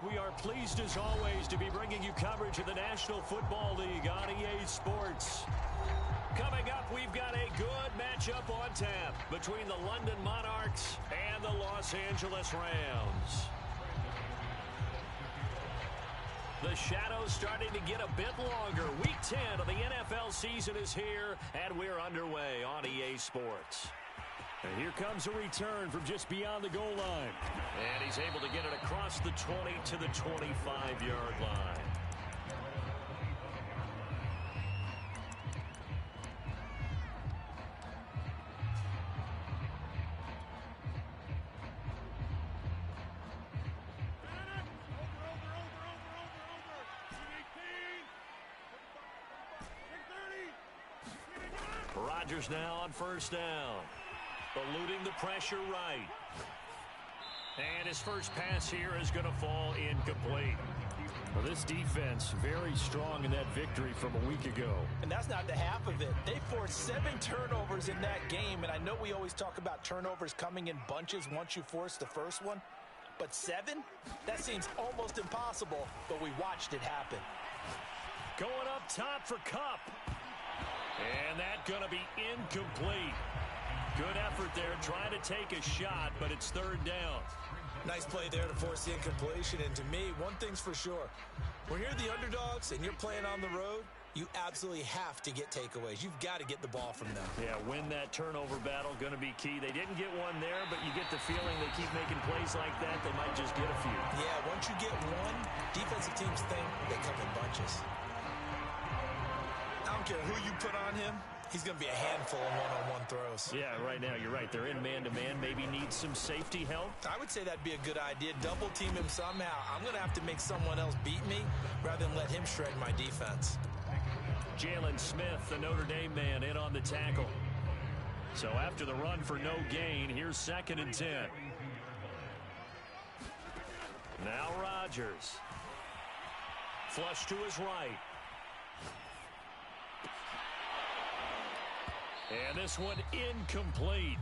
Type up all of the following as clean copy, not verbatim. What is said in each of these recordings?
We are pleased as always to be bringing you coverage of the National Football League on EA Sports. Coming up, we've got a good matchup on tap between the London Monarchs and the Los Angeles Rams. The shadows starting to get a bit longer. Week 10 of the NFL season is here, and we're underway on EA Sports. And here comes a return from just beyond the goal line. And he's able to get it across the 20 to the 25-yard line. Rodgers now on first down. Eluding the pressure right. And his first pass here is going to fall incomplete. Well, this defense very strong in that victory from a week ago. And that's not the half of it. They forced 7 turnovers in that game, and I know we always talk about turnovers coming in bunches once you force the first one. But 7? That seems almost impossible, but we watched it happen. Going up top for Kupp. And that's going to be incomplete. Good effort there, trying to take a shot, but it's third down. Nice play there to force the incompletion. And to me, one thing's for sure. When you're the underdogs and you're playing on the road, you absolutely have to get takeaways. You've got to get the ball from them. Yeah, win that turnover battle, going to be key. They didn't get one there, but you get the feeling they keep making plays like that, they might just get a few. Yeah, once you get one, defensive teams think they come in bunches. I don't care who you put on him. He's going to be a handful of one-on-one throws. Yeah, right now, you're right. They're in man-to-man. Maybe need some safety help. I would say that'd be a good idea. Double team him somehow. I'm going to have to make someone else beat me rather than let him shred my defense. Jalen Smith, the Notre Dame man, in on the tackle. So after the run for no gain, here's 2nd and 10. Now Rodgers. Flush to his right. And this one incomplete.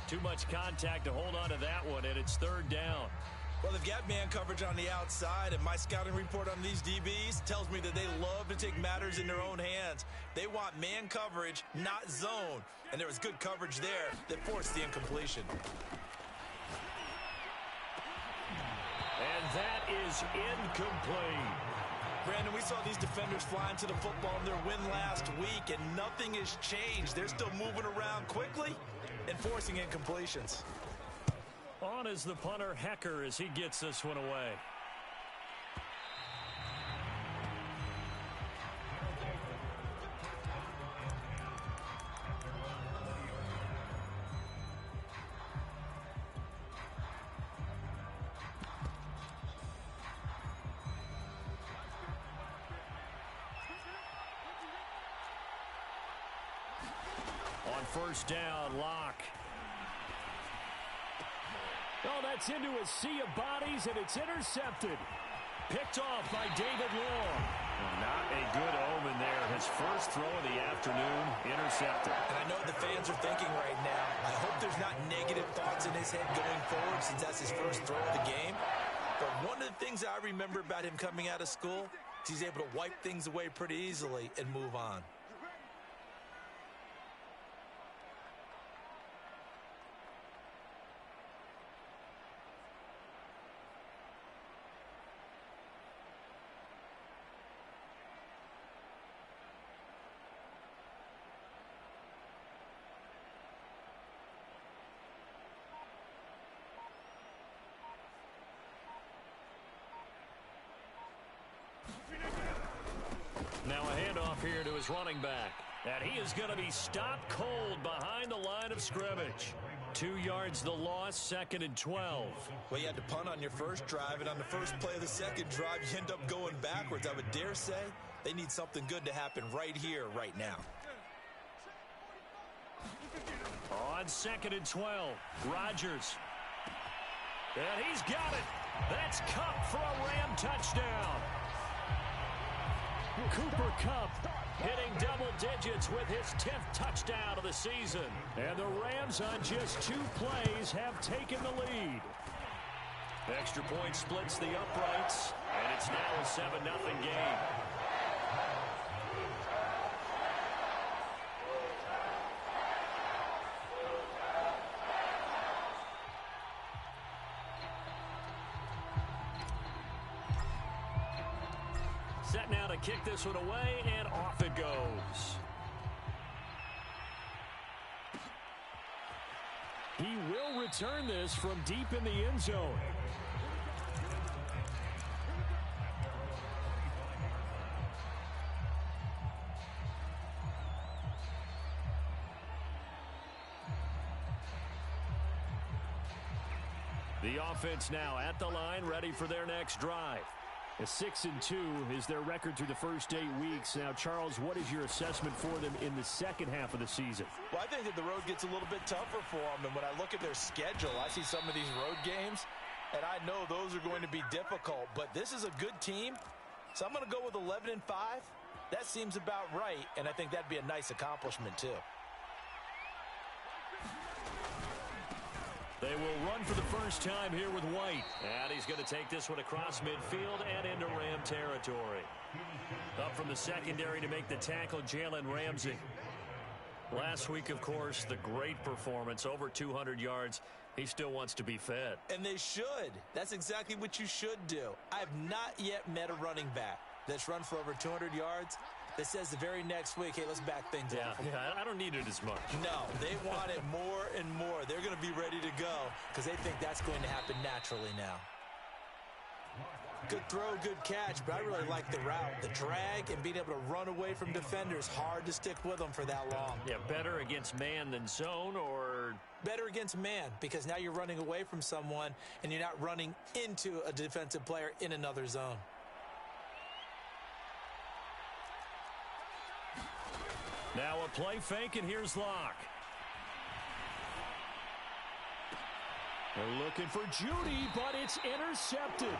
Too much contact to hold on to that one, and it's third down. Well, they've got man coverage on the outside, and my scouting report on these DBs tells me that they love to take matters in their own hands. They want man coverage, not zone. And there was good coverage there that forced the incompletion. And that is incomplete. Brandon, we saw these defenders flying to the football in their win last week, and nothing has changed. They're still moving around quickly and forcing incompletions. On is the punter, Hecker, as he gets this one away. First down, Locke. Oh, that's into a sea of bodies, and it's intercepted. Picked off by David Long. Not a good omen there. His first throw of the afternoon, intercepted. And I know what the fans are thinking right now. I hope there's not negative thoughts in his head going forward since that's his first throw of the game. But one of the things I remember about him coming out of school is he's able to wipe things away pretty easily and move on. Now a handoff here to his running back. And he is going to be stopped cold behind the line of scrimmage. 2 yards the loss, 2nd and 12. Well, you had to punt on your first drive, and on the first play of the second drive, you end up going backwards. I would dare say they need something good to happen right here, right now. On 2nd and 12, Rodgers. And he's got it. That's Kupp for a Ram touchdown. Cooper Kupp hitting double digits with his 10th touchdown of the season. And the Rams on just 2 plays have taken the lead. Extra point splits the uprights, and it's now a 7-0 game. Set now to kick this one away, and off it goes. He will return this from deep in the end zone. The offense now at the line, ready for their next drive. A 6-2 is their record through the first 8 weeks. Now, Charles, what is your assessment for them in the second half of the season? Well, I think that the road gets a little bit tougher for them. And when I look at their schedule, I see some of these road games, and I know those are going to be difficult. But this is a good team, so I'm going to go with 11-5. That seems about right, and I think that'd be a nice accomplishment, too. They will run for the first time here with White. And he's going to take this one across midfield and into Ram territory. Up from the secondary to make the tackle, Jalen Ramsey. Last week, of course, the great performance, over 200 yards. He still wants to be fed. And they should. That's exactly what you should do. I have not yet met a running back that's run for over 200 yards that says the very next week, hey, let's back things up. Yeah, I don't need it as much. No, they want it more and more. They're going to be ready to go because they think that's going to happen naturally now. Good throw, good catch, but I really like the route. The drag and being able to run away from defenders, hard to stick with them for that long. Yeah, better against man than zone, or? Better against man, because now you're running away from someone and you're not running into a defensive player in another zone. Now a play fake, and here's Locke. They're looking for Judy, but it's intercepted.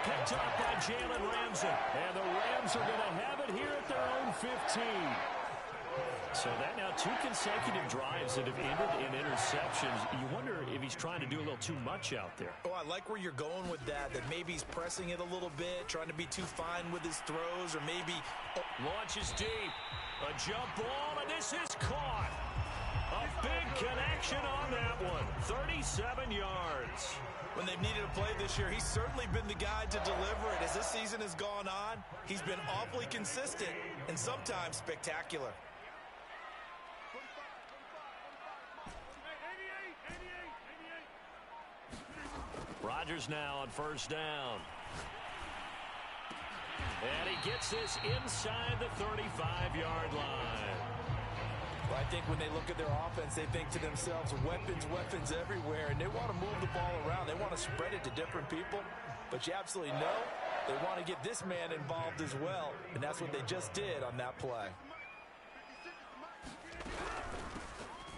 Picked up by Jalen Ramsey. And the Rams are going to have it here at their own 15. So that now 2 consecutive drives that have ended in interceptions. You wonder if he's trying to do a little too much out there. Oh, I like where you're going with that maybe he's pressing it a little bit, trying to be too fine with his throws, or maybe... Launches deep. A jump ball, and this is caught. A big connection on that one. 37 yards. When they've needed a play this year, he's certainly been the guy to deliver it. As this season has gone on, he's been awfully consistent and sometimes spectacular. Rodgers now on first down. And he gets this inside the 35-yard line. Well, I think when they look at their offense, they think to themselves, weapons everywhere, and they want to move the ball around. They want to spread it to different people, but you absolutely know they want to get this man involved as well, and that's what they just did on that play.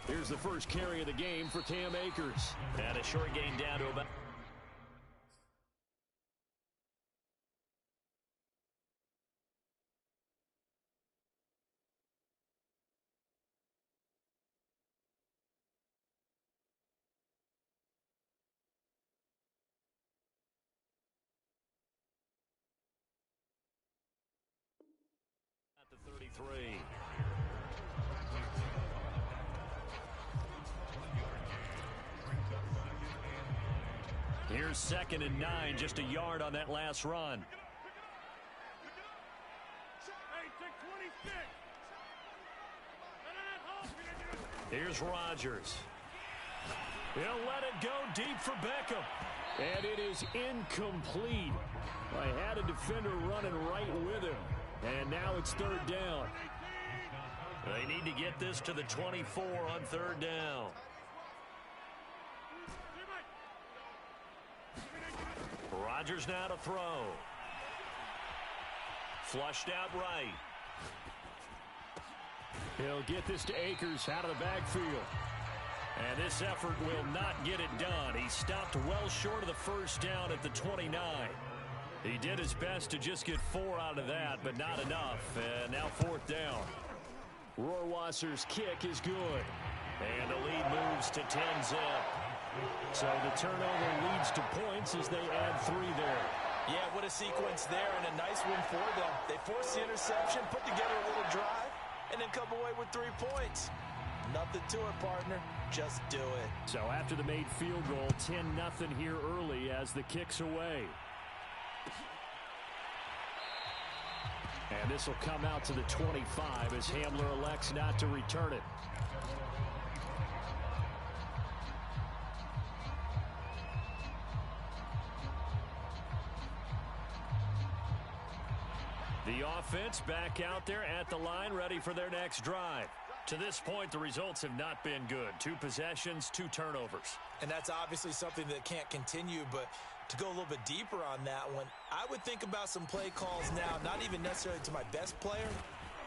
Here's the first carry of the game for Cam Akers. And a short gain down to about... at the 33. Here's 2nd and 9, just a yard on that last run. Here's Rodgers. He'll let it go deep for Beckham. And it is incomplete. I had a defender running right with him. And now it's 3rd down. They need to get this to the 24 on 3rd down. Rodgers now to throw. Flushed out right. He'll get this to Akers out of the backfield. And this effort will not get it done. He stopped well short of the first down at the 29. He did his best to just get 4 out of that, but not enough. And now 4th down. Rohrwasser's kick is good. And the lead moves to 10-zip. So the turnover leads to points as they add 3 there. Yeah, what a sequence there, and a nice win for them. They forced the interception, put together a little drive, and then come away with 3 points. Nothing to it, partner. Just do it. So after the made field goal, 10-0 here early as the kick's away. And this will come out to the 25 as Hamler elects not to return it. The offense back out there at the line, ready for their next drive. To this point, the results have not been good. 2 possessions, 2 turnovers. And that's obviously something that can't continue, but to go a little bit deeper on that one, I would think about some play calls now, not even necessarily to my best player,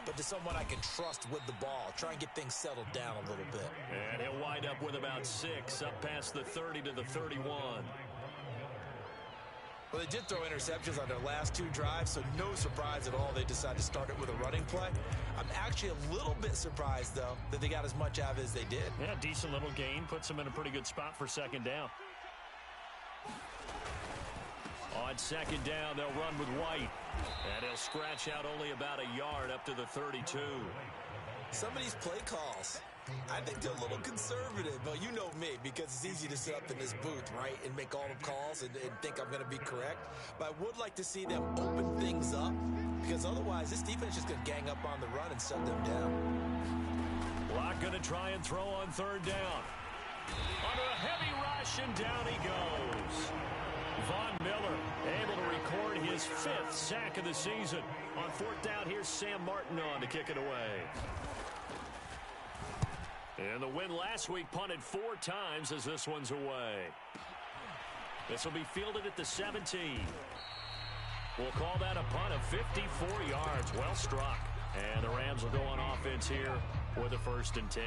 but to someone I can trust with the ball. Try and get things settled down a little bit. And he'll wind up with about 6, up past the 30 to the 31. Well, they did throw interceptions on their last 2 drives, so no surprise at all they decided to start it with a running play. I'm actually a little bit surprised, though, that they got as much out of it as they did. Yeah, decent little gain. Puts them in a pretty good spot for 2nd down. On 2nd down, they'll run with White. And he'll scratch out only about a yard up to the 32. Some of these play calls, I think they're a little conservative, but you know me, because it's easy to sit up in this booth, right, and make all the calls and think I'm going to be correct. But I would like to see them open things up, because otherwise this defense is just going to gang up on the run and shut them down. Locke going to try and throw on 3rd down. Under a heavy rush, and down he goes. Von Miller able to record his 5th sack of the season. On 4th down, here's Sam Martin on to kick it away. And the win last week punted 4 times as this one's away. This will be fielded at the 17. We'll call that a punt of 54 yards. Well struck. And the Rams will go on offense here with a 1st and 10.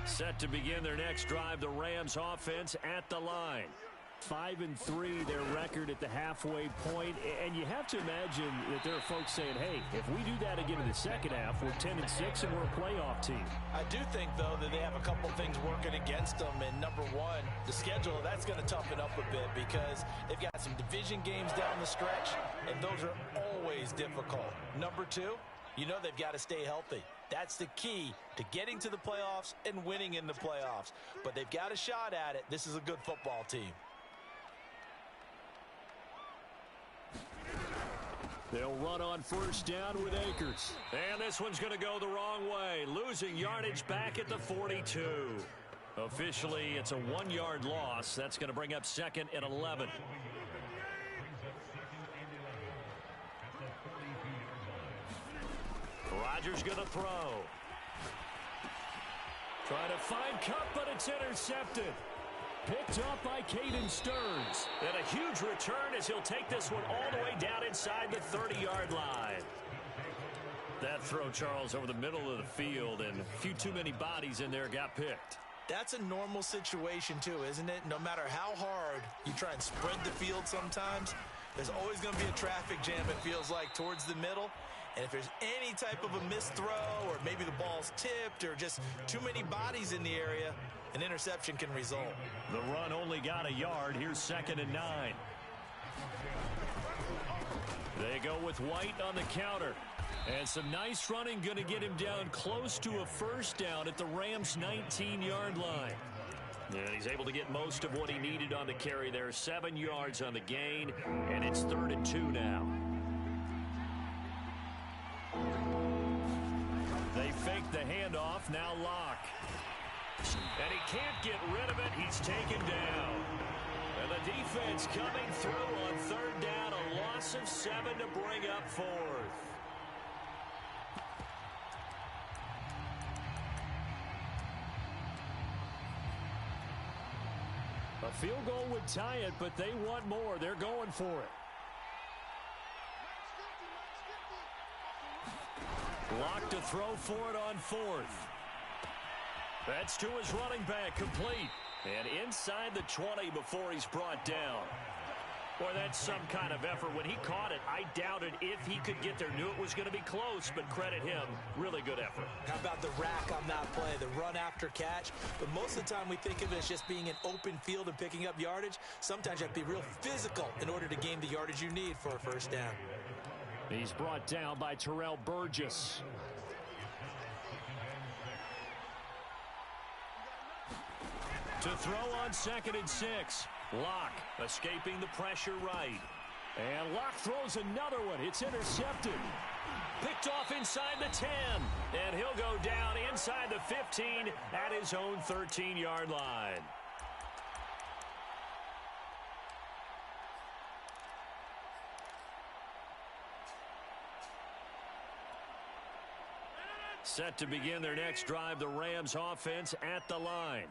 Set to begin their next drive, the Rams offense at the line. 5-3 their record at the halfway point, and you have to imagine that there are folks saying, hey, if we do that again in the 2nd half, we're 10-6 and we're a playoff team. I do think, though, that they have a couple things working against them, and number one, the schedule, that's going to toughen up a bit because they've got some division games down the stretch, and those are always difficult. Number 2, you know they've got to stay healthy. That's the key to getting to the playoffs and winning in the playoffs. But they've got a shot at it. This is a good football team. They'll run on 1st down with Akers. And this one's going to go the wrong way. Losing yardage back at the 42. Officially, it's a 1-yard loss. That's going to bring up 2nd and 11. Rodgers going to throw. Trying to find Cup, but it's intercepted. Picked up by Caden Stearns. And a huge return as he'll take this one all the way down inside the 30-yard line. That throw, Charles, over the middle of the field, and a few too many bodies in there got picked. That's a normal situation, too, isn't it? No matter how hard you try and spread the field sometimes, there's always going to be a traffic jam, it feels like, towards the middle. And if there's any type of a missed throw, or maybe the ball's tipped, or just too many bodies in the area, an interception can result. The run only got a yard. Here's 2nd and 9. They go with White on the counter. And some nice running going to get him down close to a 1st down at the Rams' 19-yard line. And he's able to get most of what he needed on the carry there. 7 yards on the gain, and it's 3rd and 2 now. They fake the handoff. Now Locke. And he can't get rid of it. He's taken down. And the defense coming through on 3rd down. A loss of 7 to bring up 4th. A field goal would tie it, but they want more. They're going for it. Locke to throw for it on 4th. That's to his running back, complete. And inside the 20 before he's brought down. Or that's some kind of effort. When he caught it, I doubted if he could get there. Knew it was going to be close, but credit him. Really good effort. How about the rack on that play, the run after catch? But most of the time we think of it as just being an open field and picking up yardage. Sometimes you have to be real physical in order to gain the yardage you need for a first down. He's brought down by Terrell Burgess. To throw on 2nd and 6. Locke escaping the pressure right. And Locke throws another one. It's intercepted. Picked off inside the 10. And he'll go down inside the 15 at his own 13-yard line. Set to begin their next drive, the Rams offense at the line.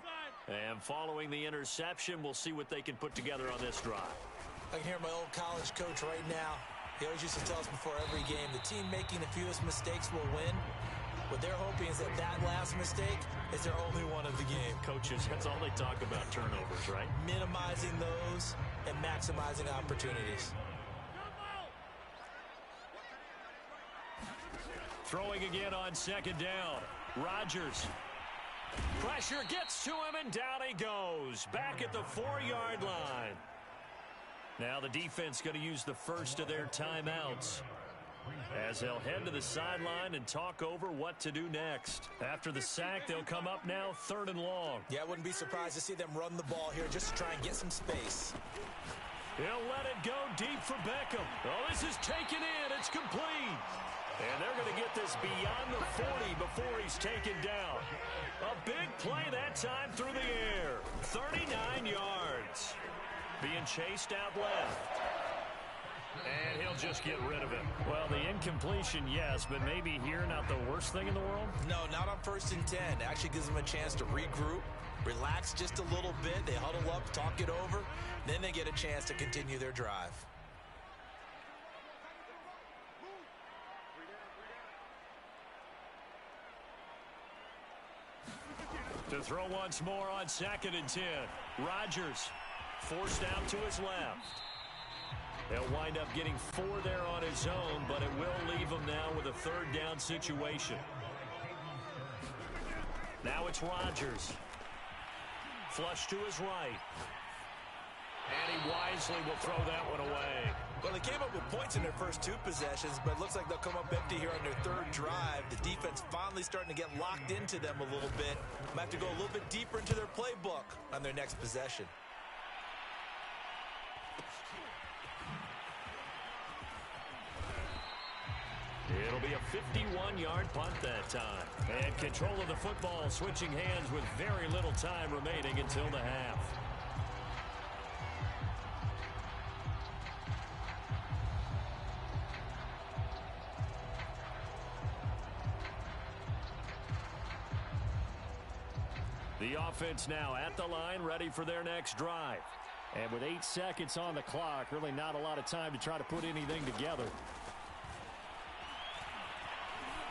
And following the interception, we'll see what they can put together on this drive. I can hear my old college coach right now. He always used to tell us before every game, the team making the fewest mistakes will win. What they're hoping is that that last mistake is their only one of the game. Coaches, that's all they talk about, turnovers, right? Minimizing those and maximizing opportunities. Throwing again on 2nd down. Rodgers. Pressure gets to him, and down he goes. Back at the 4-yard line. Now the defense going to use the first of their timeouts, as they'll head to the sideline and talk over what to do next. After the sack, they'll come up now 3rd and long. Yeah, I wouldn't be surprised to see them run the ball here just to try and get some space. He'll let it go deep for Beckham. Oh, this is taken in. It's complete. And they're going to get this beyond the 40 before he's taken down. A big play that time through the air. 39 yards. Being chased out left. And he'll just get rid of it. Well, the incompletion, yes, but maybe here not the worst thing in the world? No, not on 1st and 10. It actually gives them a chance to regroup, relax just a little bit. They huddle up, talk it over. Then they get a chance to continue their drive. To throw once more on 2nd and 10. Rodgers forced out to his left. He'll wind up getting 4 there on his own, but it will leave him now with a 3rd down situation. Now it's Rodgers. Flush to his right. And he wisely will throw that one away. Well, they came up with points in their first 2 possessions, but it looks like they'll come up empty here on their 3rd drive. The defense finally starting to get locked into them a little bit. Might have to go a little bit deeper into their playbook on their next possession. It'll be a 51-yard punt that time. And control of the football switching hands with very little time remaining until the half. The offense now at the line, ready for their next drive. And with 8 seconds on the clock, really not a lot of time to try to put anything together.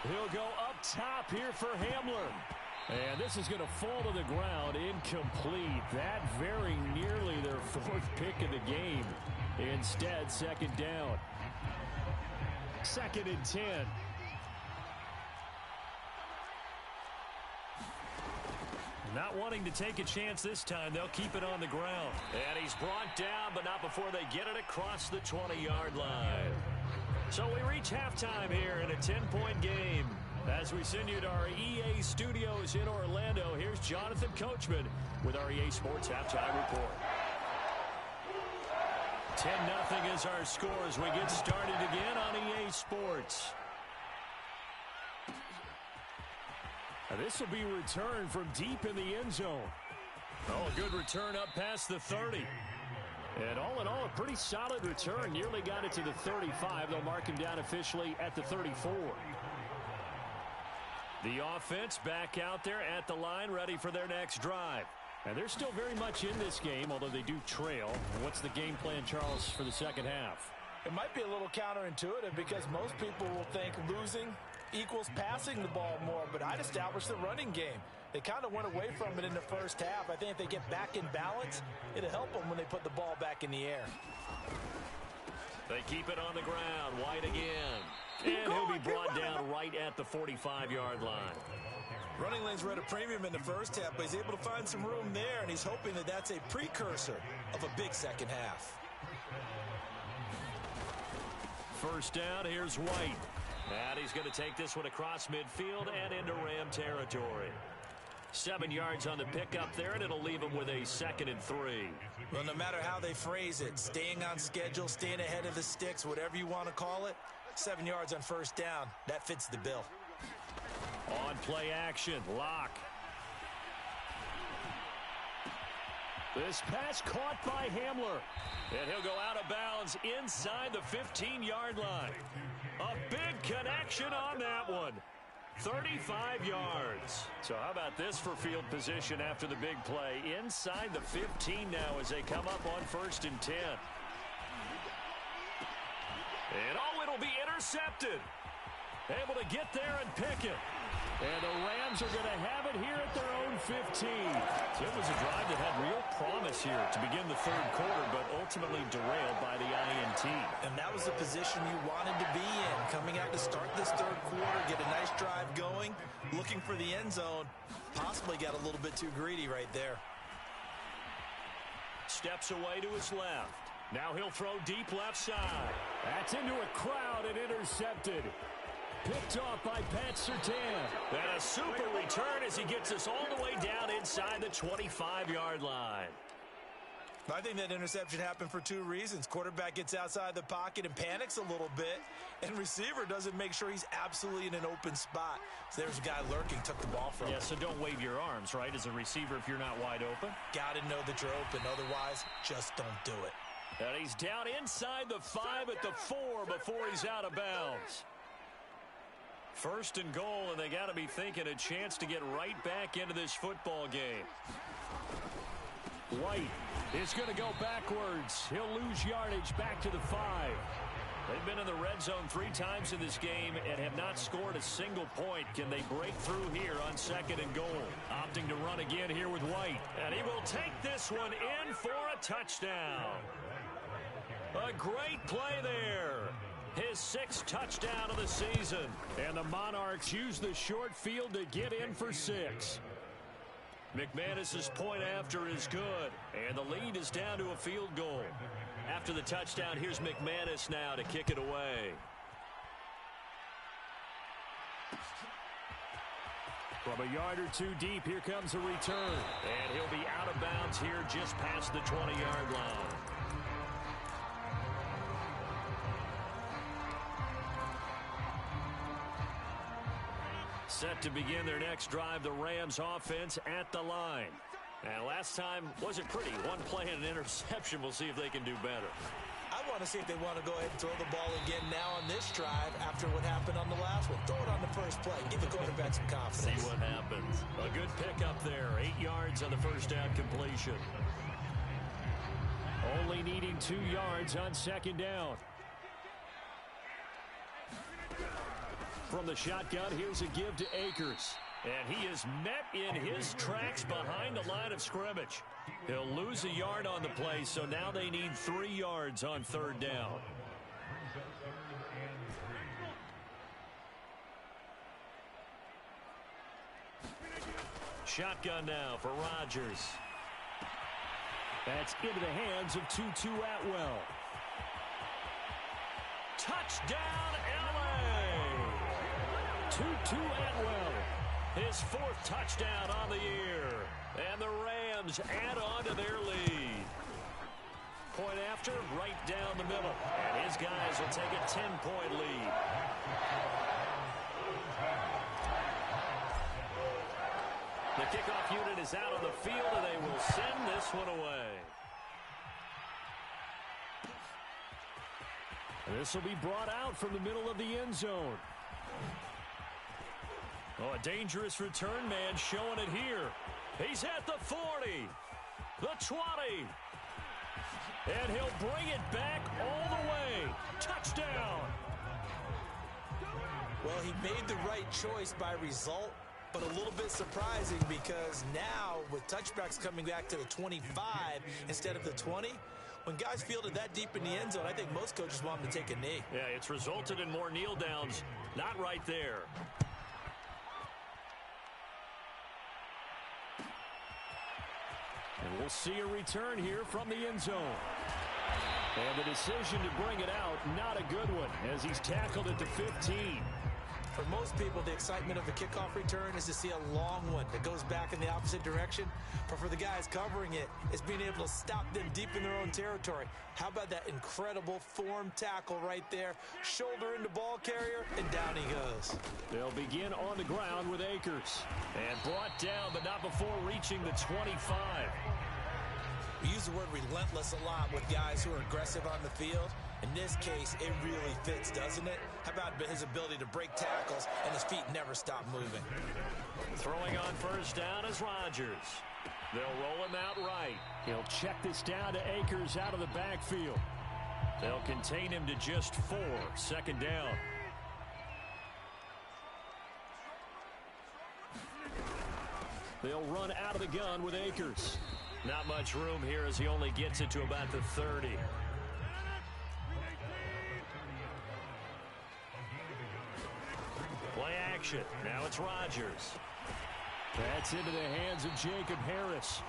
He'll go up top here for Hamler. And this is going to fall to the ground, incomplete. That very nearly their 4th pick of the game. Instead, 2nd down. 2nd and 10. Not wanting to take a chance this time. They'll keep it on the ground. And he's brought down, but not before they get it across the 20-yard line. So we reach halftime here in a 10-point game. As we send you to our EA studios in Orlando, here's Jonathan Coachman with our EA Sports Halftime Report. 10-0 is our score as we get started again on EA Sports. Now this will be returned from deep in the end zone. Oh, a good return up past the 30. And all in all, a pretty solid return. Nearly got it to the 35. They'll mark him down officially at the 34. The offense back out there at the line, ready for their next drive. And they're still very much in this game, although they do trail. What's the game plan, Charles, for the second half? It might be a little counterintuitive because most people will think losing equals passing the ball more, but I'd establish the running game. They kind of went away from it in the first half. I think if they get back in balance, it'll help them when they put the ball back in the air. They keep it on the ground. White again. And he'll be brought down right at the 45-yard line. Running lanes were at a premium in the first half, but he's able to find some room there, and he's hoping that that's a precursor of a big second half. First down, here's White. And he's going to take this one across midfield and into Ram territory. 7 yards on the pickup there, and it'll leave him with a 2nd and 3. Well, no matter how they phrase it, staying on schedule, staying ahead of the sticks, whatever you want to call it, 7 yards on first down, that fits the bill. On play action, Locke. This pass caught by Hamler. And he'll go out of bounds inside the 15-yard line. A big connection on that one. 35 yards. So how about this for field position after the big play? Inside the 15 now as they come up on 1st and 10. And it'll be intercepted. Able to get there and pick it. And the Rams are going to have it here at their own 15. So it was a drive that had real promise here to begin the 3rd quarter, but ultimately derailed by the INT. And that was the position you wanted to be in. Coming out to start this 3rd quarter, get a nice drive going, looking for the end zone. Possibly got a little bit too greedy right there. Steps away to his left. Now he'll throw deep left side. That's into a crowd and intercepted. Picked off by Pat Surtain. And a super return as he gets us all the way down inside the 25-yard line. I think that interception happened for 2 reasons. Quarterback gets outside the pocket and panics a little bit, and receiver doesn't make sure he's absolutely in an open spot. So there's a guy lurking, took the ball from him. Yeah, so don't wave your arms, right, as a receiver if you're not wide open. Got to know that you're open. Otherwise, just don't do it. And he's down inside the 5 at the 4 before he's out of bounds. 1st and goal, and they got to be thinking a chance to get right back into this football game. White is going to go backwards. He'll lose yardage back to the 5. They've been in the red zone 3 times in this game and have not scored a single point. Can they break through here on 2nd and goal? Opting to run again here with White. And he will take this one in for a touchdown. A great play there. His 6th touchdown of the season. And the Monarchs use the short field to get in for 6. McManus's point after is good. And the lead is down to a field goal. After the touchdown, here's McManus now to kick it away. From a yard or 2 deep, here comes a return. And he'll be out of bounds here just past the 20-yard line. Set to begin their next drive, the Rams offense at the line. And last time wasn't pretty. 1 play and an interception. We'll see if they can do better. I want to see if they want to go ahead and throw the ball again now on this drive after what happened on the last one. Throw it on the first play. Give the quarterback some confidence. See what happens. A good pickup there. 8 yards on the first down completion. Only needing 2 yards on 2nd down. From the shotgun, here's a give to Akers. And he is met in his tracks behind the line of scrimmage. He'll lose a yard on the play, so now they need 3 yards on 3rd down. Shotgun now for Rodgers. That's into the hands of Tutu Atwell. Touchdown, LA! Tutu Atwell, his 4th touchdown on the year. And the Rams add on to their lead. Point after, right down the middle. And his guys will take a 10-point lead. The kickoff unit is out on the field, and they will send this one away. And this will be brought out from the middle of the end zone. Oh, a dangerous return man showing it here. He's at the 40, the 20, and he'll bring it back all the way. Touchdown. Well, he made the right choice by result, but a little bit surprising because now with touchbacks coming back to the 25 instead of the 20, when guys fielded that deep in the end zone, I think most coaches want them to take a knee. Yeah, it's resulted in more kneel downs. Not right there. And we'll see a return here from the end zone. And the decision to bring it out, not a good one, as he's tackled at the 15. For most people, the excitement of the kickoff return is to see a long one that goes back in the opposite direction. But for the guys covering it, it's being able to stop them deep in their own territory. How about that incredible form tackle right there? Shoulder into ball carrier, and down he goes. They'll begin on the ground with Akers. And brought down, but not before reaching the 25. We use the word relentless a lot with guys who are aggressive on the field. In this case, it really fits, doesn't it? How about his ability to break tackles and his feet never stop moving? Throwing on first down is Rodgers. They'll roll him out right. He'll check this down to Akers out of the backfield. They'll contain him to just 4. Second down. They'll run out of the gun with Akers. Not much room here as he only gets it to about the 30. Play action. Now it's Rodgers. That's into the hands of Jacob Harris.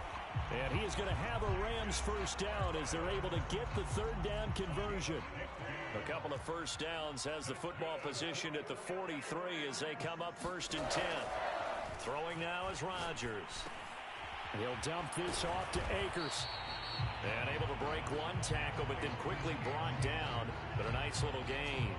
And he is going to have a Rams first down as they're able to get the third down conversion. A couple of first downs has the football positioned at the 43 as they come up first and 10. Throwing now is Rodgers. He'll dump this off to Akers. And able to break one tackle, but then quickly brought down. But a nice little gain.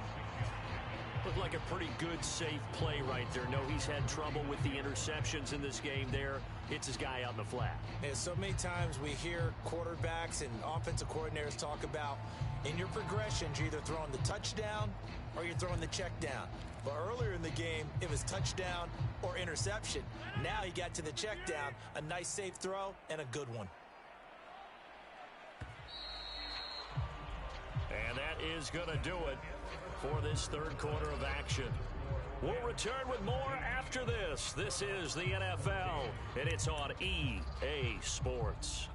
Looked like a pretty good, safe play right there. No, he's had trouble with the interceptions in this game there. Hits his guy out in the flat. Yeah, so many times we hear quarterbacks and offensive coordinators talk about in your progressions, you're either throwing the touchdown or you're throwing the check down. But earlier in the game, it was touchdown or interception. Now he got to the check down, a nice safe throw, and a good one. And that is going to do it for this third quarter of action. We'll return with more after this. This is the NFL, and it's on EA Sports.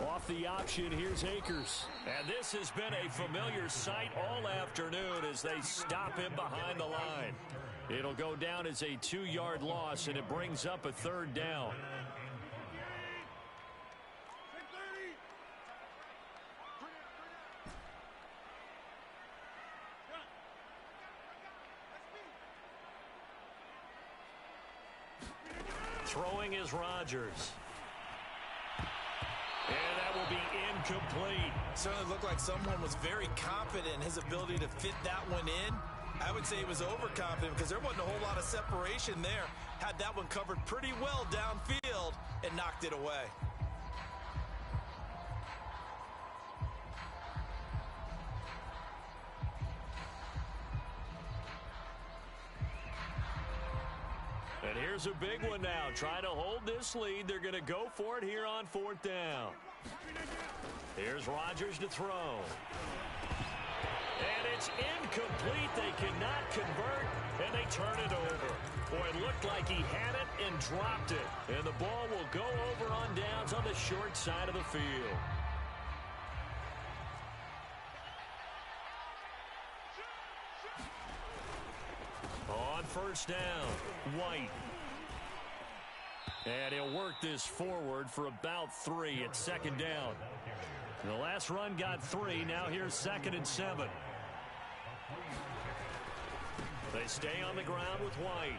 Off the option, here's Akers. And this has been a familiar sight all afternoon as they stop him behind the line. It'll go down as a 2-yard loss, and it brings up a third down. Throwing is Rodgers. And that will be incomplete. Certainly looked like someone was very confident in his ability to fit that one in. I would say he was overconfident because there wasn't a whole lot of separation there. Had that one covered pretty well downfield and knocked it away. And here's a big one now. Trying to hold this lead. They're going to go for it here on fourth down. Here's Rodgers to throw. And it's incomplete. They cannot convert, and they turn it over. Boy, it looked like he had it and dropped it. And the ball will go over on downs on the short side of the field. On first down, White. And he'll work this forward for about 3 at second down. The last run got 3. Now here's 2nd and 7. They stay on the ground with White.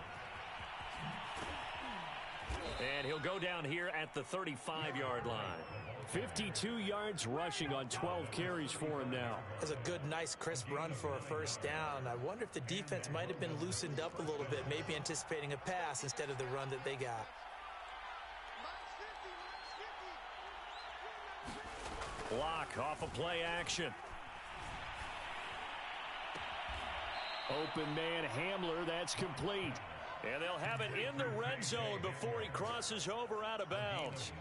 And he'll go down here at the 35-yard line. 52 yards rushing on 12 carries for him now. That's a good, nice, crisp run for a first down. I wonder if the defense might have been loosened up a little bit, maybe anticipating a pass instead of the run that they got. Block off of play action. Open man Hamler, that's complete. And they'll have it in the red zone before he crosses over out of bounds.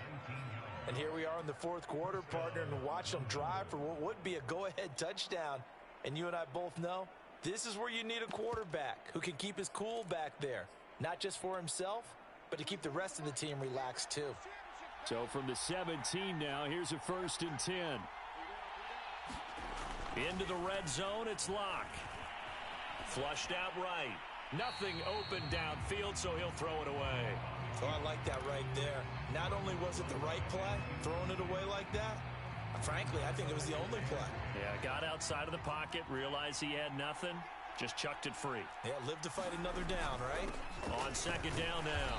And here we are in the fourth quarter, partner, and watch them drive for what would be a go-ahead touchdown. And you and I both know this is where you need a quarterback who can keep his cool back there. Not just for himself, but to keep the rest of the team relaxed too. So from the 17 now, here's a 1st and 10. Into the red zone, it's Locke. Flushed out right. Nothing open downfield, so he'll throw it away. Oh, I like that right there. Not only was it the right play, throwing it away like that, frankly, I think it was the only play. Yeah, got outside of the pocket, realized he had nothing, just chucked it free. Yeah, live to fight another down, right? On 2nd down now,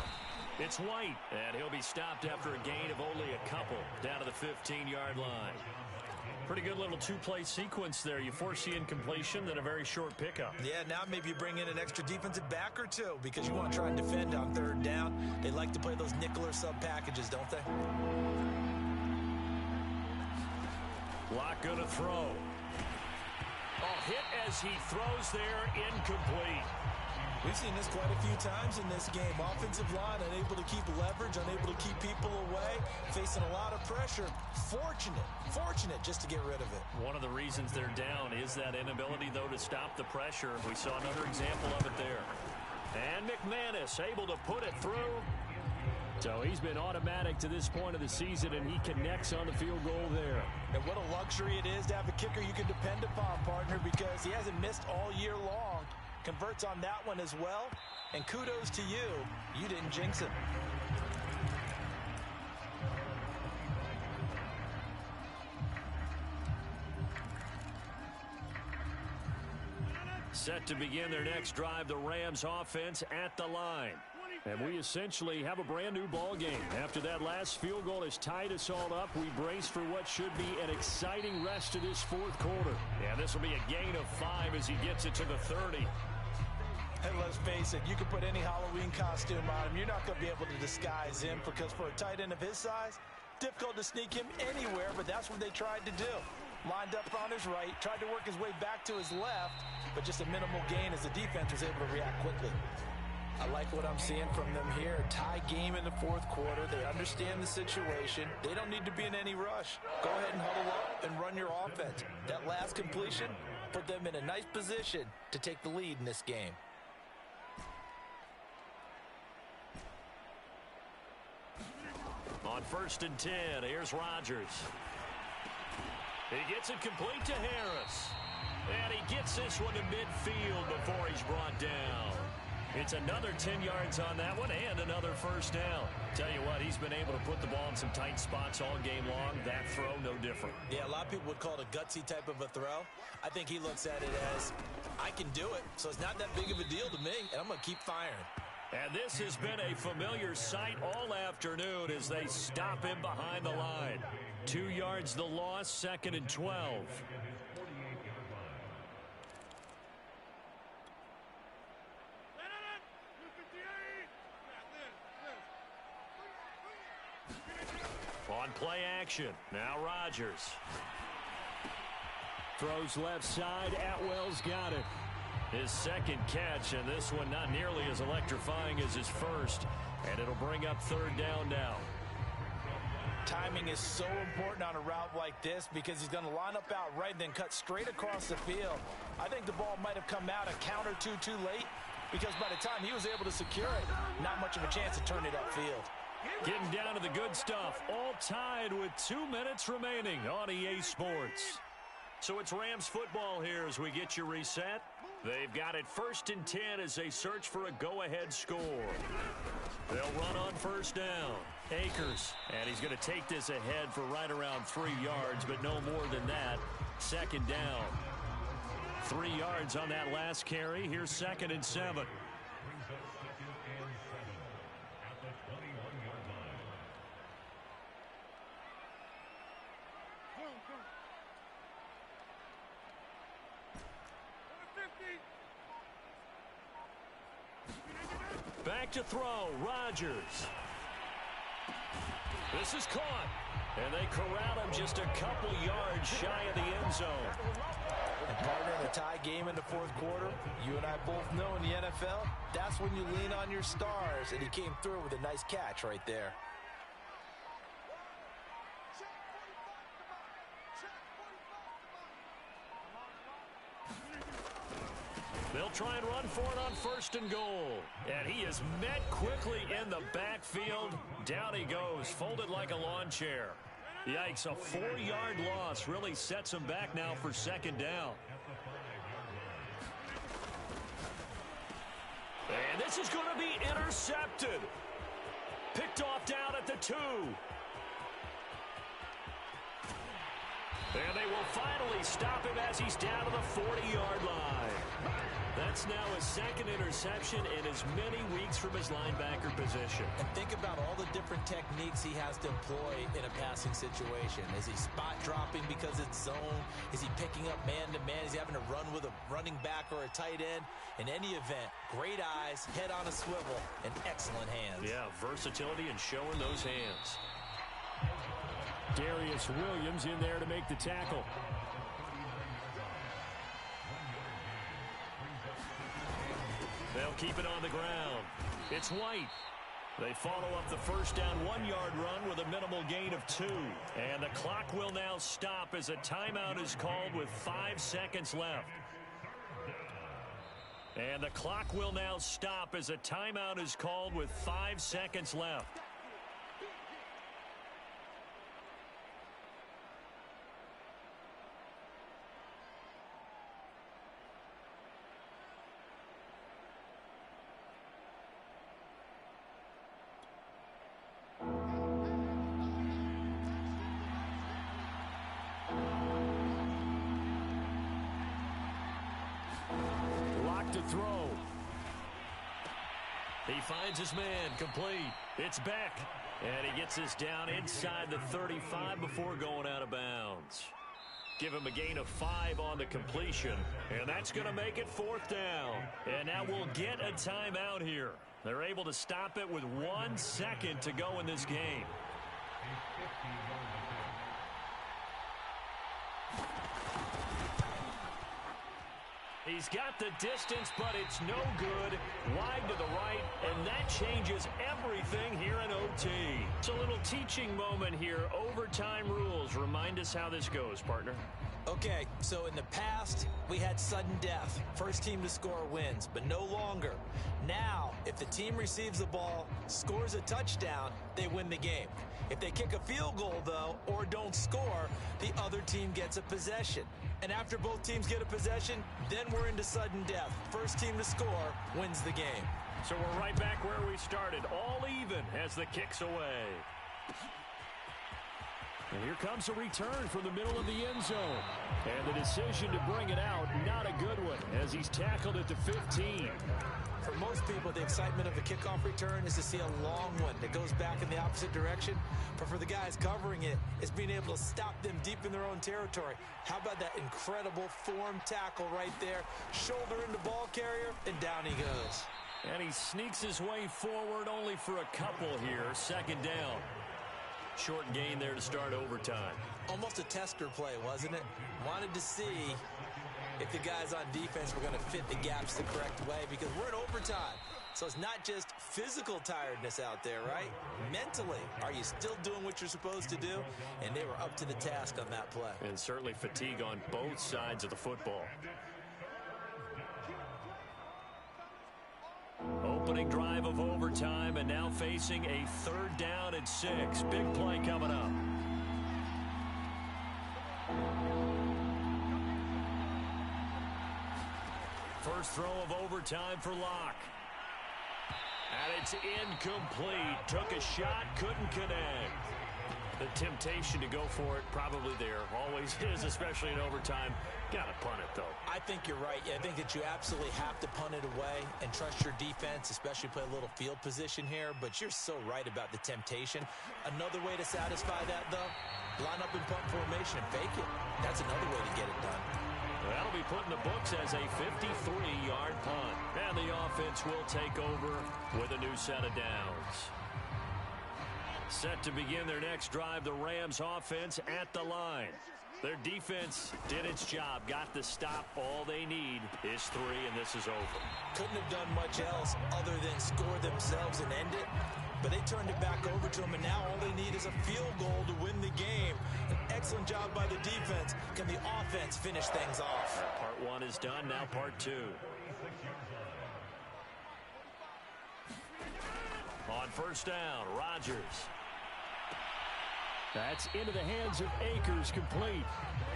it's White, and he'll be stopped after a gain of only a couple down to the 15-yard line. Pretty good little two-play sequence there. You force the incompletion, then a very short pickup. Yeah, now maybe you bring in an extra defensive back or two because you want to try and defend on 3rd down. They like to play those nickel or sub packages, don't they? Locke gonna throw. Oh, hit as he throws there, incomplete. We've seen this quite a few times in this game. Offensive line unable to keep leverage, unable to keep people away, facing a lot of pressure. Fortunate just to get rid of it. One of the reasons they're down is that inability, though, to stop the pressure. We saw another example of it there. And McManus able to put it through. So he's been automatic to this point of the season, and he connects on the field goal there. And what a luxury it is to have a kicker you can depend upon, partner, because he hasn't missed all year long. Converts on that one as well. And kudos to you. You didn't jinx him. Set to begin their next drive, the Rams offense at the line. And we essentially have a brand new ball game. After that last field goal has tied us all up, we brace for what should be an exciting rest of this fourth quarter. And this will be a gain of 5 as he gets it to the 30. And let's face it, you can put any Halloween costume on him. You're not going to be able to disguise him because for a tight end of his size, difficult to sneak him anywhere, but that's what they tried to do. Lined up on his right, tried to work his way back to his left, but just a minimal gain as the defense was able to react quickly. I like what I'm seeing from them here. Tie game in the fourth quarter. They understand the situation. They don't need to be in any rush. Go ahead and huddle up and run your offense. That last completion put them in a nice position to take the lead in this game. On 1st and 10, here's Rodgers. He gets it complete to Harris. And he gets this one to midfield before he's brought down. It's another 10 yards on that one and another 1st down. Tell you what, he's been able to put the ball in some tight spots all game long. That throw, no different. Yeah, a lot of people would call it a gutsy type of a throw. I think he looks at it as, I can do it, so it's not that big of a deal to me, and I'm going to keep firing. And this has been a familiar sight all afternoon as they stop him behind the line. 2 yards the loss, 2nd and 12. On play action, now Rodgers. Throws left side, Atwell's got it. His 2nd catch, and this one not nearly as electrifying as his first. And it'll bring up 3rd down now. Timing is so important on a route like this because he's going to line up out right and then cut straight across the field. I think the ball might have come out a count or two too late because by the time he was able to secure it, not much of a chance to turn it upfield. Getting down to the good stuff, all tied with 2 minutes remaining on EA Sports. So it's Rams football here as we get you reset. They've got it 1st and 10 as they search for a go-ahead score. They'll run on 1st down. Akers, and he's going to take this ahead for right around 3 yards, but no more than that. 2nd down. 3 yards on that last carry. Here's 2nd and 7. Back to throw, Rodgers. This is caught, and they corral him just a couple yards shy of the end zone. And partner, tie game in the fourth quarter, you and I both know in the NFL, that's when you lean on your stars, and he came through with a nice catch right there. They'll try and run for it on 1st and goal. And he is met quickly in the backfield. Down he goes, folded like a lawn chair. Yikes, a 4-yard loss really sets him back now for 2nd down. And this is going to be intercepted. Picked off down at the 2. And they will finally stop him as he's down to the 40-yard line. That's now his 2nd interception in as many weeks from his linebacker position. And think about all the different techniques he has to employ in a passing situation. Is he spot dropping because it's zone? Is he picking up man-to-man? Is he having to run with a running back or a tight end? In any event, great eyes, head on a swivel, and excellent hands. Yeah, versatility and showing those hands. Darius Williams in there to make the tackle. They'll keep it on the ground. It's White. They follow up the 1st down 1-yard run with a minimal gain of 2. And the clock will now stop as a timeout is called with 5 seconds left. And the clock will now stop as a timeout is called with 5 seconds left. To throw. He finds his man, complete. It's Beck. And he gets this down inside the 35 before going out of bounds. Give him a gain of 5 on the completion. And that's going to make it 4th down. And now we'll get a timeout here. They're able to stop it with 1 second to go in this game. He's got the distance, but it's no good. Wide to the right, and that changes everything here in OT. It's a little teaching moment here. Overtime rules. Remind us how this goes, partner. Okay, so in the past, we had sudden death. First team to score wins, but no longer. Now, if the team receives the ball, scores a touchdown, they win the game. If they kick a field goal, though, or don't score, the other team gets a possession. And after both teams get a possession, then we're into sudden death. First team to score wins the game. So we're right back where we started, all even as the kick's away. And here comes a return from the middle of the end zone. And the decision to bring it out, not a good one, as he's tackled at the 15. For most people, the excitement of a kickoff return is to see a long one that goes back in the opposite direction. But for the guys covering it, it's being able to stop them deep in their own territory. How about that incredible form tackle right there? Shoulder into ball carrier, and down he goes. And he sneaks his way forward only for a couple here. 2nd down. Short gain there to start overtime. Almost a tester play, wasn't it? Wanted to see if the guys on defense were going to fit the gaps the correct way, because we're in overtime. So it's not just physical tiredness out there, right? Mentally, are you still doing what you're supposed to do? And they were up to the task on that play. And certainly fatigue on both sides of the football. Opening drive of overtime, and now facing a 3rd down and 6. Big play coming up. First throw of overtime for Locke. And it's incomplete. Took a shot, couldn't connect. The temptation to go for it probably there. Always is, especially in overtime. Got to punt it, though. I think you're right. I think that you absolutely have to punt it away and trust your defense, especially play a little field position here. But you're so right about the temptation. Another way to satisfy that, though, line up in punt formation and fake it. That's another way to get it done. That'll be put in the books as a 53-yard punt. And the offense will take over with a new set of downs. Set to begin their next drive, the Rams offense at the line. Their defense did its job, got the stop. All they need is 3, and this is over. Couldn't have done much else other than score themselves and end it, but they turned it back over to them, and now all they need is a field goal to win the game. An excellent job by the defense. Can the offense finish things off? Part 1 is done, now part 2. On first down, Rodgers. That's into the hands of Akers, complete.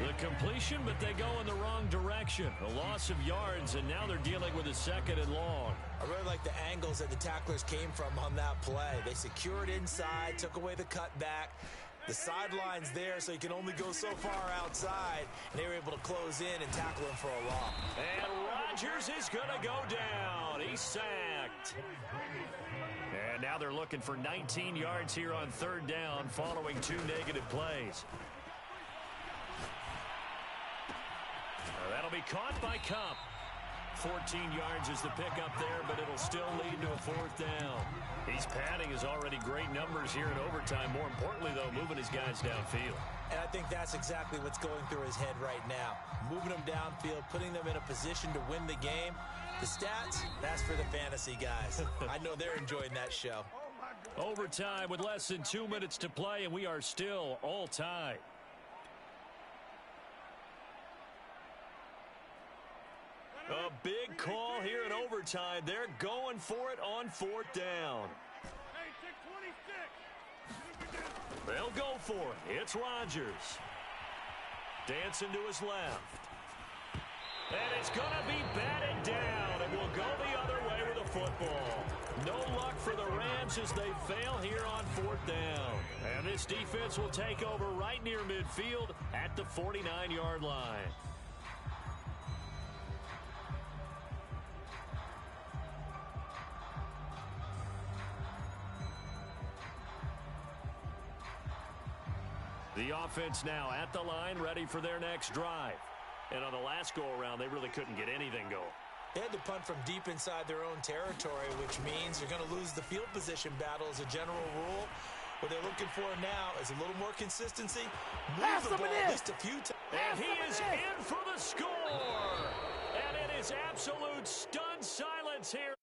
The completion, but they go in the wrong direction. A loss of yards, and now they're dealing with a 2nd and long. I really like the angles that the tacklers came from on that play. They secured inside, took away the cutback. The sideline's there, so you can only go so far outside, and they were able to close in and tackle him for a loss. And Rodgers is going to go down. He's sacked. And now they're looking for 19 yards here on 3rd down following 2 negative plays. That'll be caught by Cup. 14 yards is the pickup there, but it'll still lead to a 4th down. He's padding his already great numbers here in overtime. More importantly, though, moving his guys downfield. And I think that's exactly what's going through his head right now. Moving them downfield, putting them in a position to win the game. The stats, that's for the fantasy guys. I know they're enjoying that show. Overtime with less than 2 minutes to play, and we are still all tied. A big call here in overtime. They're going for it on 4th down. They'll go for it. It's Rodgers. Dancing to his left. And it's going to be batted down, and will go the other way with a football. No luck for the Rams as they fail here on 4th down. And this defense will take over right near midfield at the 49-yard line. The offense now at the line, ready for their next drive. And on the last go-around, they really couldn't get anything going. They had to punt from deep inside their own territory, which means you're going to lose the field position battle as a general rule. What they're looking for now is a little more consistency. Move the ball at least a few times. And he is in for the score. And it is absolute stunned silence here.